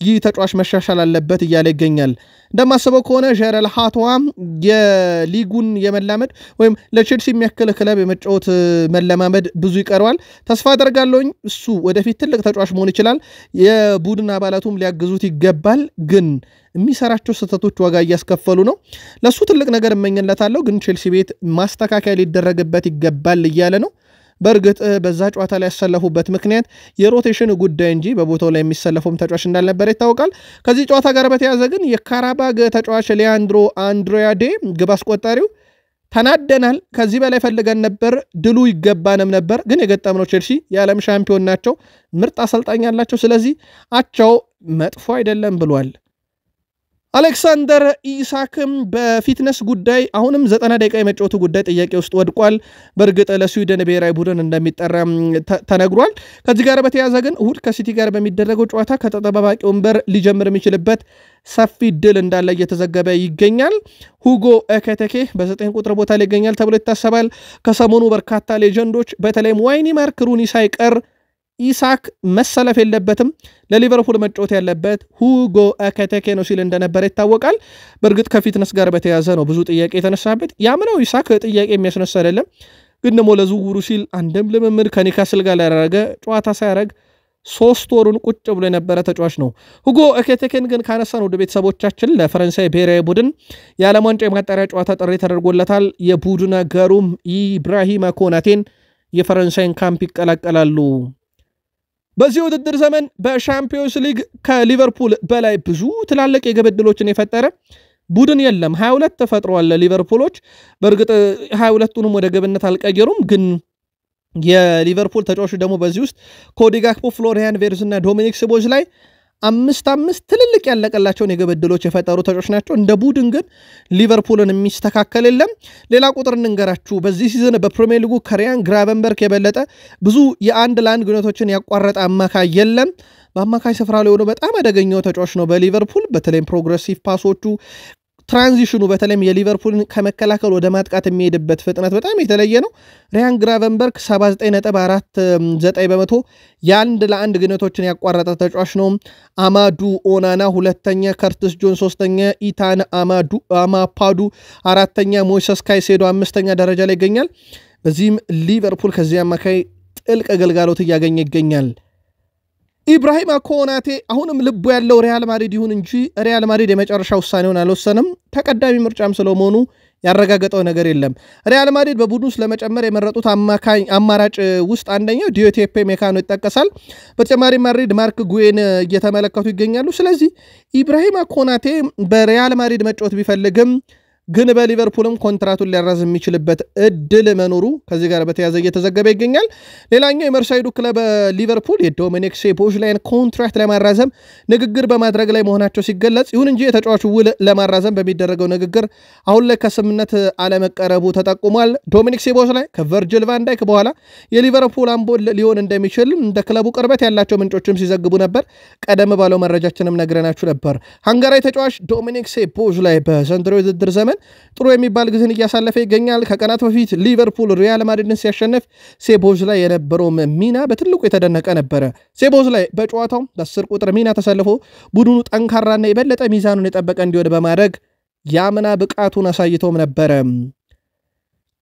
ይህ ተጫዋች መሻሻል አለበት እያለ ይገኛል። እንደማስበው ከሆነ ጄሬል ሃትዋ የሊጉን የመላመድ ወይም ለቼልሲ የሚያክል ክለብ የመጫወት መለማመድ ብዙ ይቀረዋል። ተስፋ አደርጋለሁኝ እሱ ወደፊት ትልቅ ተጫዋች መሆን ይችላል። የቡድን አባላቱም ሊያግዙት ይገባል። ግን የሚሰራቸው ስህተቶች ዋጋ እያስከፈሉ ነው። ለሱ ትልቅ ነገር እመኝለታለሁ። ግን ቼልሲ ቤት ማስተካከያ ሊደረግበት ይገባል እያለ ነው። በእርግጥ በዛ ጨዋታ ላይ ያሰለፉበት ምክንያት የሮቴሽን ጉዳይ እንጂ በቦታው ላይ የሚሰለፈውም ተጫዋች እንዳልነበረ ይታወቃል። ከዚህ ጨዋታ ጋር በተያያዘ ግን የካራባግ ተጫዋች ሊያንድሮ አንድሪያዴ ግብ አስቆጣሪው ተናደናል፣ ከዚህ በላይ ፈልገን ነበር፣ ድሉ ይገባንም ነበር፣ ግን የገጠምነው ቼልሲ የዓለም ሻምፒዮን ናቸው፣ ምርጥ አሰልጣኝ አላቸው፣ ስለዚህ አቻው መጥፎ አይደለም ብሏል። አሌክሳንደር ኢሳክም በፊትነስ ጉዳይ አሁንም 90 ደቂቃ የመጫወቱ ጉዳይ ጥያቄ ውስጥ ወድቋል። በእርግጥ ለስዊድን ብሔራዊ ቡድን እንደሚጠራ ተነግሯል። ከዚህ ጋር በተያያዘ ግን እሁድ ከሲቲ ጋር በሚደረገው ጨዋታ ከተጠባባቂ ወንበር ሊጀምር የሚችልበት ሰፊ ድል እንዳለ እየተዘገበ ይገኛል። ሁጎ ኤኪቲኬ በ9 ቁጥር ቦታ ላይ ይገኛል ተብሎ ይታሰባል። ከሰሞኑ በርካታ ሌጀንዶች በተለይም ዋይኒ ማርክ ሩኒ ሳይቀር ኢሳክ መሰለፍ የለበትም፣ ለሊቨርፑል መጫወት ያለበት ሁጎ ኤኪቲኬ ነው ሲል እንደነበረ ይታወቃል። በእርግጥ ከፊትነስ ጋር በተያያዘ ነው ብዙ ጥያቄ የተነሳበት። ያምነው ኢሳክ ጥያቄ የሚያስነሳ አይደለም፣ ግን ደግሞ ለዝውውሩ ሲል አንድም ልምምድ ከኒካስል ጋር ያደረገ ጨዋታ ሳያደርግ 3 ወሩን ቁጭ ብሎ የነበረ ተጫዋች ነው። ሁጎ ኤኪቲኬን ግን ካነሳን ወደ ቤተሰቦቻችን ለፈረንሳይ ብሔራዊ ቡድን የዓለም ዋንጫ የማጣሪያ ጨዋታ ጥሪ ተደርጎለታል። የቡድን አጋሩም ኢብራሂማ ኮናቴን የፈረንሳይን ካምፕ ይቀላቀላሉ። በዚህ ውድድር ዘመን በሻምፒዮንስ ሊግ ከሊቨርፑል በላይ ብዙ ትላልቅ የግብ ዕድሎችን የፈጠረ ቡድን የለም። 22 ተፈጥሯል ሊቨርፑሎች። በእርግጥ 22ቱንም ወደ ግብነት አልቀየሩም፣ ግን የሊቨርፑል ተጫዋቾች ደግሞ በዚህ ውስጥ ኮዲ ጋክፖ፣ ፍሎሪያን ቬርዝ እና ዶሚኒክ ስቦዝ ላይ 5 ትልልቅ ያለቀላቸውን የግብ ዕድሎች የፈጠሩ ተጫዋቾች ናቸው። እንደ ቡድን ግን ሊቨርፑልን የሚስተካከል የለም። ሌላ ቁጥር እንንገራችሁ። በዚህ ሲዝን በፕሪሚየር ሊጉ ከሪያን ግራቨንበርክ የበለጠ ብዙ የ1 ለ1 ግንኙነቶችን ያቋረጠ አማካይ የለም። በአማካይ ስፍራ ላይ ሆኖ በጣም አደገኛው ተጫዋች ነው በሊቨርፑል። በተለይም ፕሮግሬሲቭ ፓሶቹ፣ ትራንዚሽኑ በተለይም የሊቨርፑልን ከመከላከል ወደ ማጥቃት የሚሄድበት ፍጥነት በጣም የተለየ ነው። ሪያን ግራቨንበርክ 79.49% የ1 ለ1 ግንኙነቶችን ያቋረጠ ተጫዋች ነው። አማዱ ኦናና 2ኛ፣ ከርትስ ጆን 3ኛ፣ ኢታን አማፓዱ 4ኛ፣ ሞይሰስ ካይሴዶ 5ኛ ደረጃ ላይ ይገኛል። በዚህም ሊቨርፑል ከዚህ አማካይ ጥልቅ አገልግሎት እያገኘ ይገኛል። ኢብራሂማ ኮናቴ አሁንም ልቡ ያለው ሪያል ማድሪድ ይሁን እንጂ ሪያል ማድሪድ የመጨረሻ ውሳኔውን አልወሰንም። ተቀዳሚ ምርጫም ስለመሆኑ ያረጋገጠው ነገር የለም። ሪያል ማድሪድ በቡድኑ ውስጥ ለመጨመር የመረጡት አማራጭ ውስጥ አንደኛው ዲዮቴፔ ሜካኖ ይጠቀሳል። በተጨማሪ ማድሪድ ማርክ ጉዌን እየተመለከቱ ይገኛሉ። ስለዚህ ኢብራሂማ ኮናቴ በሪያል ማድሪድ መጫወት ቢፈልግም ግን በሊቨርፑልም ኮንትራቱን ሊያራዝም የሚችልበት እድል መኖሩ ከዚህ ጋር በተያያዘ እየተዘገበ ይገኛል። ሌላኛው የመርሳይዱ ክለብ ሊቨርፑል የዶሚኒክ ሶቦስላይን ኮንትራክት ለማራዘም ንግግር በማድረግ ላይ መሆናቸው ሲገለጽ፣ ይሁን እንጂ የተጫዋቹ ውል ለማራዘም በሚደረገው ንግግር አሁን ላይ ከስምምነት አለመቀረቡ ተጠቁሟል። ዶሚኒክ ሶቦስላይ ከቨርጅል ቫን ዳይክ በኋላ የሊቨርፑል አምበል ሊሆን እንደሚችል እንደ ክለቡ ቅርበት ያላቸው ምንጮችም ሲዘግቡ ነበር። ቀደም ባለው መረጃችንም ነግረናችሁ ነበር። ሃንጋራዊ ተጫዋች ዶሚኒክ ሶቦስላይ በዘንድሮ የውድድር ዘመን ጥሩ የሚባል ጊዜን እያሳለፈ ይገኛል። ከቀናት በፊት ሊቨርፑል ሪያል ማድሪድን ሲያሸንፍ ሶቦስላይ የነበረው ሚና በትልቁ የተደነቀ ነበረ። ሶቦስላይ በጨዋታው በ10 ቁጥር ሚና ተሰልፎ ቡድኑ ጠንካራና የበለጠ ሚዛኑን የጠበቀ እንዲሆን በማድረግ ያምና ብቃቱን አሳይቶም ነበረ።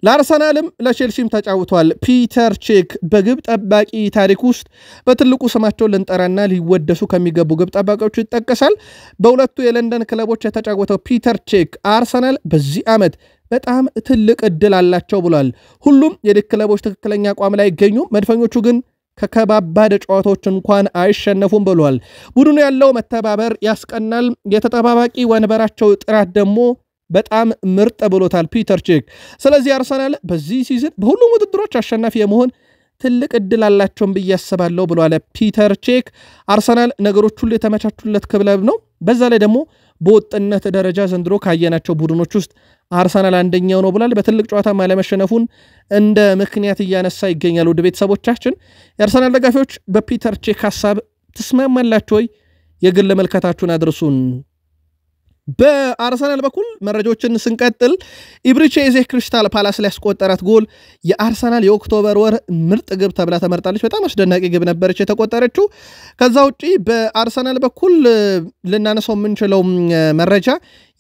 ለአርሰናልም ለቼልሲም ተጫውቷል። ፒተር ቼክ በግብ ጠባቂ ታሪክ ውስጥ በትልቁ ስማቸውን ልንጠራና ሊወደሱ ከሚገቡ ግብ ጠባቂዎች ይጠቀሳል። በሁለቱ የለንደን ክለቦች የተጫወተው ፒተር ቼክ አርሰናል በዚህ ዓመት በጣም ትልቅ እድል አላቸው ብሏል። ሁሉም የሊግ ክለቦች ትክክለኛ አቋም ላይ ይገኙ፣ መድፈኞቹ ግን ከከባባድ ጨዋታዎች እንኳን አይሸነፉም ብሏል። ቡድኑ ያለው መተባበር ያስቀናል፣ የተጠባባቂ ወንበራቸው ጥራት ደግሞ በጣም ምርጥ ብሎታል ፒተር ቼክ። ስለዚህ አርሰናል በዚህ ሲዝን በሁሉም ውድድሮች አሸናፊ የመሆን ትልቅ እድል አላቸውም ብዬ አስባለሁ ብሏል ፒተር ቼክ። አርሰናል ነገሮች ሁሉ የተመቻቹለት ክለብ ነው። በዛ ላይ ደግሞ በወጥነት ደረጃ ዘንድሮ ካየናቸው ቡድኖች ውስጥ አርሰናል አንደኛው ነው ብሏል። በትልቅ ጨዋታ ማለመሸነፉን እንደ ምክንያት እያነሳ ይገኛል። ወደ ቤተሰቦቻችን የአርሰናል ደጋፊዎች በፒተር ቼክ ሐሳብ ትስማማላችሁ ወይ? የግል መልከታችሁን አድርሱን። በአርሰናል በኩል መረጃዎችን ስንቀጥል ኢብሪቼዜ ክሪስታል ፓላስ ላይ ያስቆጠራት ጎል የአርሰናል የኦክቶበር ወር ምርጥ ግብ ተብላ ተመርጣለች። በጣም አስደናቂ ግብ ነበረች የተቆጠረችው። ከዛ ውጪ በአርሰናል በኩል ልናነሳው የምንችለው መረጃ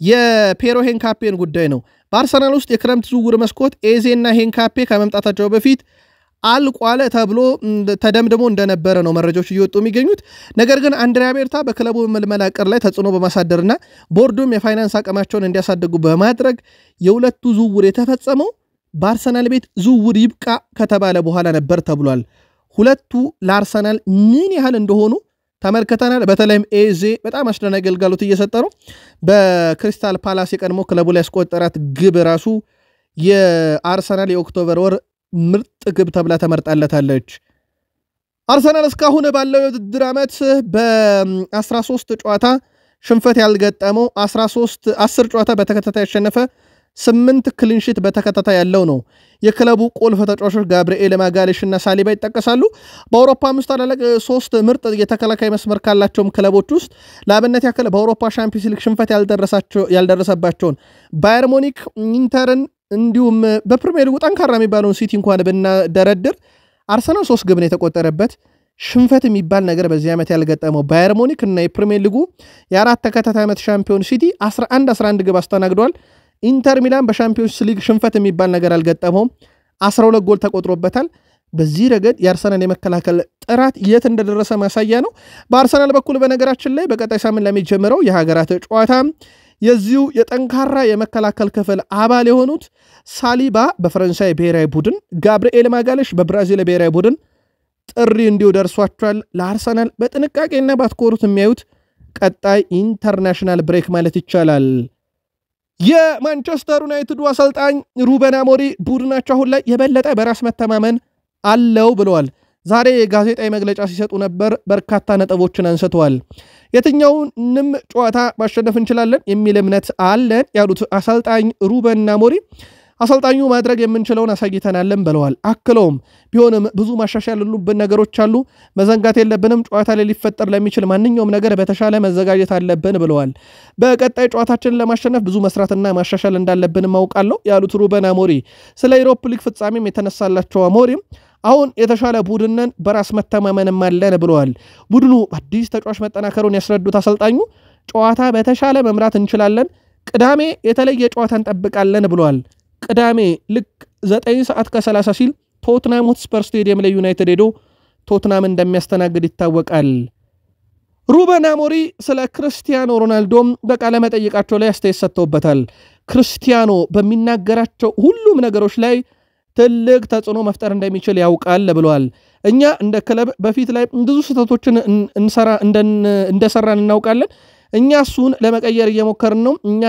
የፔሮ ሄንካፔን ጉዳይ ነው። በአርሰናል ውስጥ የክረምት ዝውውር መስኮት ኤዜና ሄንካፔ ከመምጣታቸው በፊት አልቋለ ተብሎ ተደምድሞ እንደነበረ ነው መረጃዎች እየወጡ የሚገኙት። ነገር ግን አንድሪያ ቤርታ በክለቡ መልመላ ቅር ላይ ተጽዕኖ በማሳደርና ቦርዱም የፋይናንስ አቅማቸውን እንዲያሳድጉ በማድረግ የሁለቱ ዝውውር የተፈጸመው በአርሰናል ቤት ዝውውር ይብቃ ከተባለ በኋላ ነበር ተብሏል። ሁለቱ ለአርሰናል ምን ያህል እንደሆኑ ተመልክተናል። በተለይም ኤዜ በጣም አስደናቂ አገልግሎት እየሰጠ ነው። በክሪስታል ፓላስ የቀድሞ ክለቡ ላይ ያስቆጠራት ግብ ራሱ የአርሰናል የኦክቶበር ወር ምርጥ ግብ ተብላ ተመርጣለታለች። አርሰናል እስካሁን ባለው የውድድር ዓመት በ13 ጨዋታ ሽንፈት ያልገጠመው 10 ጨዋታ በተከታታይ ያሸነፈ 8 ክሊንሺት በተከታታይ ያለው ነው። የክለቡ ቁልፍ ተጫዋቾች ጋብርኤል ማጋሌሽ እና ሳሊባ ይጠቀሳሉ። በአውሮፓ 5 ታላላቅ 3 ምርጥ የተከላካይ መስመር ካላቸውም ክለቦች ውስጥ ለአብነት ያክል በአውሮፓ ሻምፒዮንስ ሊግ ሽንፈት ያልደረሰባቸውን ባየር ሙኒክ፣ ኢንተርን እንዲሁም በፕሪሚየር ሊጉ ጠንካራ የሚባለውን ሲቲ እንኳን ብናደረድር አርሰናል 3 ግብ ነው የተቆጠረበት። ሽንፈት የሚባል ነገር በዚህ ዓመት ያልገጠመው ባየር ሙኒክ እና የፕሪሚየር ሊጉ የአራት ተከታታይ ዓመት ሻምፒዮን ሲቲ 11 ግብ አስተናግዷል። ኢንተር ሚላን በሻምፒዮንስ ሊግ ሽንፈት የሚባል ነገር አልገጠመውም። 12 ጎል ተቆጥሮበታል። በዚህ ረገድ የአርሰናል የመከላከል ጥራት የት እንደደረሰ ማሳያ ነው። በአርሰናል በኩል በነገራችን ላይ በቀጣይ ሳምንት ለሚጀምረው የሀገራት ጨዋታ የዚሁ የጠንካራ የመከላከል ክፍል አባል የሆኑት ሳሊባ በፈረንሳይ ብሔራዊ ቡድን፣ ጋብርኤል ማጋሌሽ በብራዚል ብሔራዊ ቡድን ጥሪ እንዲሁ ደርሷቸዋል። ለአርሰናል በጥንቃቄና ባትኮሩት የሚያዩት ቀጣይ ኢንተርናሽናል ብሬክ ማለት ይቻላል። የማንቸስተር ዩናይትዱ አሰልጣኝ ሩበን አሞሪም ቡድናቸው አሁን ላይ የበለጠ በራስ መተማመን አለው ብለዋል። ዛሬ ጋዜጣዊ መግለጫ ሲሰጡ ነበር። በርካታ ነጥቦችን አንስተዋል። የትኛውንም ጨዋታ ማሸነፍ እንችላለን የሚል እምነት አለን ያሉት አሰልጣኝ ሩበን አሞሪም አሰልጣኙ ማድረግ የምንችለውን አሳይተናለን ብለዋል። አክለውም ቢሆንም ብዙ ማሻሻል ያሉብን ነገሮች አሉ፣ መዘንጋት የለብንም። ጨዋታ ላይ ሊፈጠር ለሚችል ማንኛውም ነገር በተሻለ መዘጋጀት አለብን ብለዋል። በቀጣይ ጨዋታችንን ለማሸነፍ ብዙ መስራትና ማሻሻል እንዳለብን ማውቃለሁ ያሉት ሩበን አሞሪም ስለ ዩሮፓ ሊግ ፍጻሜም የተነሳላቸው አሞሪም አሁን የተሻለ ቡድንን በራስ መተማመንም አለን ብለዋል። ቡድኑ አዲስ ተጫዋች መጠናከሩን ያስረዱት አሰልጣኙ ጨዋታ በተሻለ መምራት እንችላለን፣ ቅዳሜ የተለየ ጨዋታ እንጠብቃለን ብለዋል። ቅዳሜ ልክ 9:30 ሲል ቶትናም ሆትስፐር ስቴዲየም ላይ ዩናይትድ ሄዶ ቶትናም እንደሚያስተናግድ ይታወቃል። ሩበን አሞሪም ስለ ክርስቲያኖ ሮናልዶም በቃለ መጠይቃቸው ላይ አስተያየት ሰጥተውበታል። ክርስቲያኖ በሚናገራቸው ሁሉም ነገሮች ላይ ትልቅ ተጽዕኖ መፍጠር እንደሚችል ያውቃል ብለዋል። እኛ እንደ ክለብ በፊት ላይ ብዙ ስህተቶችን እንደሰራን እናውቃለን። እኛ እሱን ለመቀየር እየሞከርን ነው። እኛ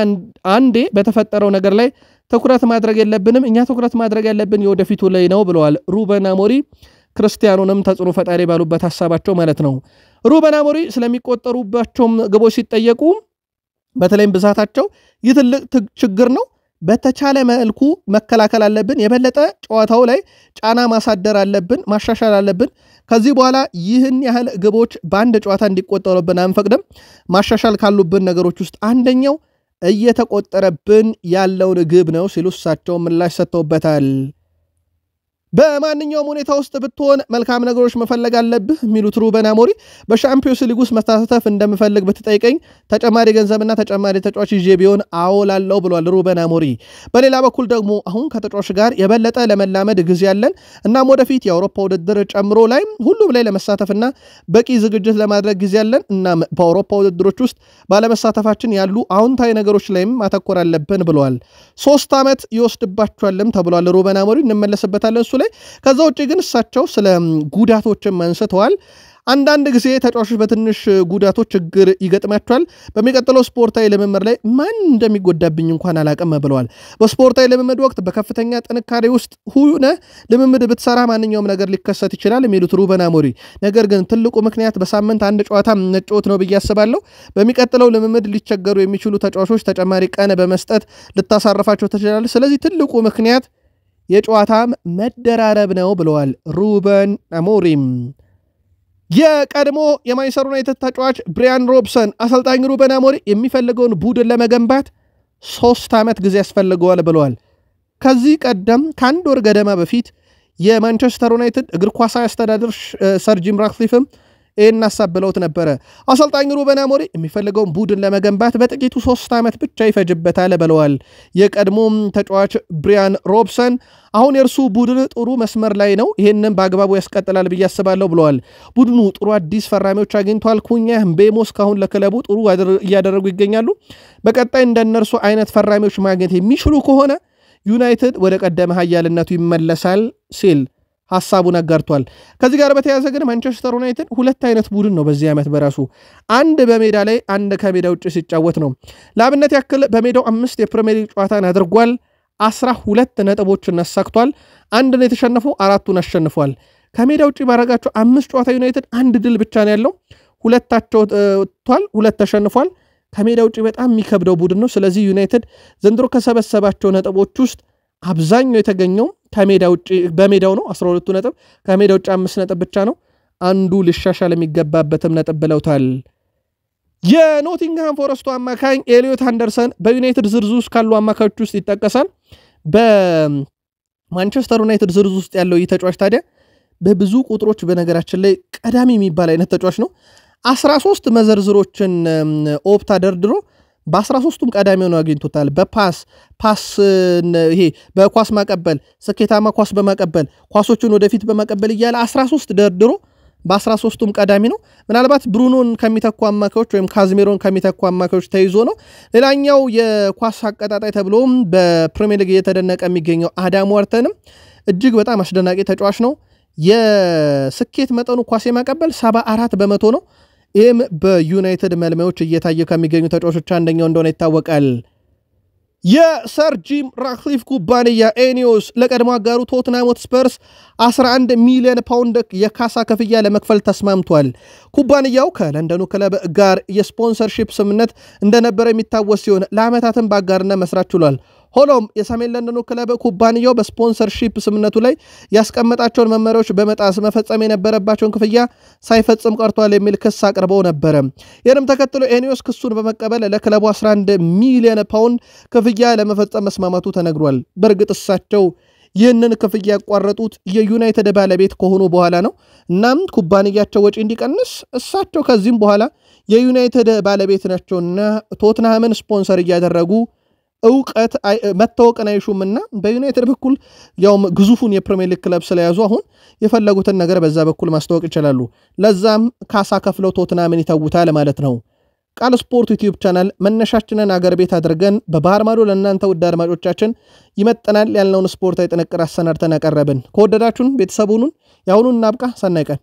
አንዴ በተፈጠረው ነገር ላይ ትኩረት ማድረግ የለብንም። እኛ ትኩረት ማድረግ ያለብን የወደፊቱ ላይ ነው ብለዋል ሩበን አሞሪም ክርስቲያኖንም ተጽዕኖ ፈጣሪ ባሉበት ሐሳባቸው ማለት ነው። ሩበን አሞሪም ስለሚቆጠሩባቸው ግቦች ሲጠየቁ በተለይም ብዛታቸው ይህ ትልቅ ችግር ነው፣ በተቻለ መልኩ መከላከል አለብን፣ የበለጠ ጨዋታው ላይ ጫና ማሳደር አለብን፣ ማሻሻል አለብን። ከዚህ በኋላ ይህን ያህል ግቦች በአንድ ጨዋታ እንዲቆጠሩብን አንፈቅድም። ማሻሻል ካሉብን ነገሮች ውስጥ አንደኛው እየተቆጠረብን ያለውን ግብ ነው ሲሉ እሳቸው ምላሽ ሰጥተውበታል። በማንኛውም ሁኔታ ውስጥ ብትሆን መልካም ነገሮች መፈለግ አለብህ የሚሉት ሩበን አሞሪም በሻምፒዮንስ ሊግ ውስጥ መሳተፍ እንደምፈልግ ብትጠይቀኝ ተጨማሪ ገንዘብና ተጨማሪ ተጫዋች ይዤ ቢሆን አውላለሁ ብሏል ሩበን አሞሪም። በሌላ በኩል ደግሞ አሁን ከተጫዋች ጋር የበለጠ ለመላመድ ጊዜ ያለን እናም ወደፊት የአውሮፓ ውድድር ጨምሮ ላይ ሁሉም ላይ ለመሳተፍና በቂ ዝግጅት ለማድረግ ጊዜ ያለን እናም በአውሮፓ ውድድሮች ውስጥ ባለመሳተፋችን ያሉ አዎንታዊ ነገሮች ላይም ማተኮር አለብን ብለዋል። 3 ዓመት ይወስድባቸዋልም ተብሏል ሩበን አሞሪም እንመለስበታለን እሱ ላይ። ከዛ ውጪ ግን እሳቸው ስለ ጉዳቶችን አንስተዋል። አንዳንድ ጊዜ ተጫዋቾች በትንሽ ጉዳቶች ችግር ይገጥማቸዋል። በሚቀጥለው ስፖርታዊ ልምምድ ላይ ማን እንደሚጎዳብኝ እንኳን አላቀም ብለዋል። በስፖርታዊ ልምምድ ወቅት በከፍተኛ ጥንካሬ ውስጥ ሆነ ልምምድ ብትሰራ ማንኛውም ነገር ሊከሰት ይችላል የሚሉት ሩበን አሞሪም ነገር ግን ትልቁ ምክንያት በሳምንት አንድ ጨዋታ መጫወት ነው ብዬ አስባለሁ። በሚቀጥለው ልምምድ ሊቸገሩ የሚችሉ ተጫዋቾች ተጨማሪ ቀን በመስጠት ልታሳርፋቸው ትችላለህ። ስለዚህ ትልቁ ምክንያት የጨዋታ መደራረብ ነው ብለዋል ሩበን አሞሪም። የቀድሞ የማንቸስተር ዩናይትድ ተጫዋች ብራያን ሮብሰን አሰልጣኝ ሩበን አሞሪም የሚፈልገውን ቡድን ለመገንባት 3 ዓመት ጊዜ ያስፈልገዋል ብለዋል። ከዚህ ቀደም ከአንድ ወር ገደማ በፊት የማንቸስተር ዩናይትድ እግር ኳሳዊ አስተዳደር ሰር ጂም ራትክሊፍም ይህን ሐሳብ ብለውት ነበረ። አሰልጣኝ ሩበን አሞሪም የሚፈልገውን ቡድን ለመገንባት በጥቂቱ 3 ዓመት ብቻ ይፈጅበታል ብለዋል። የቀድሞም ተጫዋች ብራያን ሮብሰን አሁን የእርሱ ቡድን ጥሩ መስመር ላይ ነው፣ ይህንን በአግባቡ ያስቀጥላል ብዬ አስባለሁ ብለዋል። ቡድኑ ጥሩ አዲስ ፈራሚዎች አግኝቷል። ኩኛ ምቤሞስ ካሁን ለክለቡ ጥሩ እያደረጉ ይገኛሉ። በቀጣይ እንደነርሱ አይነት ፈራሚዎች ማግኘት የሚችሉ ከሆነ ዩናይትድ ወደ ቀደመ ኃያልነቱ ይመለሳል ሲል ሐሳቡን አጋርቷል። ከዚህ ጋር በተያያዘ ግን ማንቸስተር ዩናይትድ 2 አይነት ቡድን ነው በዚህ ዓመት በራሱ አንድ በሜዳ ላይ አንድ ከሜዳ ውጭ ሲጫወት ነው። ለአብነት ያክል በሜዳው 5 የፕሪሚየር ሊግ ጨዋታን አድርጓል። 12 ነጥቦችን አሳክቷል። 1 ነው የተሸነፈው፣ 4ቱን አሸንፏል። ከሜዳ ውጭ ባረጋቸው 5 ጨዋታ ዩናይትድ 1 ድል ብቻ ነው ያለው። 2ታቸው ወጥቷል፣ 2 ተሸንፏል። ከሜዳ ውጭ በጣም የሚከብደው ቡድን ነው። ስለዚህ ዩናይትድ ዘንድሮ ከሰበሰባቸው ነጥቦች ውስጥ አብዛኛው የተገኘው ከሜዳ ውጪ በሜዳው ነው 12 ነጥብ፣ ከሜዳ ውጪ 5 ነጥብ ብቻ ነው። አንዱ ሊሻሻል የሚገባበትም ነጥብ ብለውታል። የኖቲንግሃም ፎረስቱ አማካኝ ኤሊዮት አንደርሰን በዩናይትድ ዝርዝር ውስጥ ካሉ አማካዮች ውስጥ ይጠቀሳል። በማንቸስተር ዩናይትድ ዝርዝር ውስጥ ያለው ይህ ተጫዋች ታዲያ በብዙ ቁጥሮች በነገራችን ላይ ቀዳሚ የሚባል አይነት ተጫዋች ነው። 13 መዘርዝሮችን ኦፕታ ደርድሮ በ13ቱም ቀዳሚ ሆኖ አግኝቶታል። በፓስ ይሄ በኳስ ማቀበል ስኬታማ ኳስ በማቀበል ኳሶችን ወደፊት በማቀበል እያለ 13 ደርድሮ በ13ቱም ቀዳሚ ነው። ምናልባት ብሩኖን ከሚተኩ አማካዮች ወይም ካዝሜሮን ከሚተኩ አማካዮች ተይዞ ነው። ሌላኛው የኳስ አቀጣጣይ ተብሎም በፕሪሚየር ሊግ እየተደነቀ የሚገኘው አዳም ዋርተንም እጅግ በጣም አስደናቂ ተጫዋች ነው። የስኬት መጠኑ ኳስ የማቀበል 74% ነው። ይህም በዩናይትድ መልማዮች እየታየ ከሚገኙ ተጫዋቾች አንደኛው እንደሆነ ይታወቃል። የሰር ጂም ራትክሊፍ ኩባንያ ኤኒዮስ ለቀድሞ አጋሩ ቶትናም ሆትስፐርስ 11 ሚሊዮን ፓውንድ የካሳ ክፍያ ለመክፈል ተስማምቷል። ኩባንያው ከለንደኑ ክለብ ጋር የስፖንሰርሺፕ ስምምነት እንደነበረ የሚታወስ ሲሆን ለዓመታትም በአጋርነት መስራት ችሏል። ሆኖም የሰሜን ለንደኑ ክለብ ኩባንያው በስፖንሰርሺፕ ስምምነቱ ላይ ያስቀመጣቸውን መመሪያዎች በመጣስ መፈጸም የነበረባቸውን ክፍያ ሳይፈጽም ቀርቷል የሚል ክስ አቅርበው ነበር። ይህንም ተከትሎ ኤኒዮስ ክሱን በመቀበል ለክለቡ 11 ሚሊዮን ፓውንድ ክፍያ ለመፈጸም መስማማቱ ተነግሯል። በእርግጥ እሳቸው ይህንን ክፍያ ያቋረጡት የዩናይትድ ባለቤት ከሆኑ በኋላ ነው። እናም ኩባንያቸው ወጪ እንዲቀንስ እሳቸው ከዚህም በኋላ የዩናይትድ ባለቤት ናቸውና ቶትንሃምን ስፖንሰር እያደረጉ እውቀት መታወቅን አይሹምና በዩናይትድ በኩል ያውም ግዙፉን የፕሪሚየር ሊግ ክለብ ስለያዙ አሁን የፈለጉትን ነገር በዛ በኩል ማስተዋወቅ ይችላሉ። ለዛም ካሳ ከፍለው ቶትንሃምን ይተውታል ማለት ነው። ቃል ስፖርት ዩቲዩብ ቻናል መነሻችንን አገር ቤት አድርገን በባህር ማዶ ለእናንተ ውድ አድማጮቻችን ይመጥናል ያልነውን ስፖርታዊ ጥንቅር አሰናድተን አቀረብን። ከወደዳችሁን ቤተሰቡን ያሁኑን እናብቃ። ሰናይ ቀን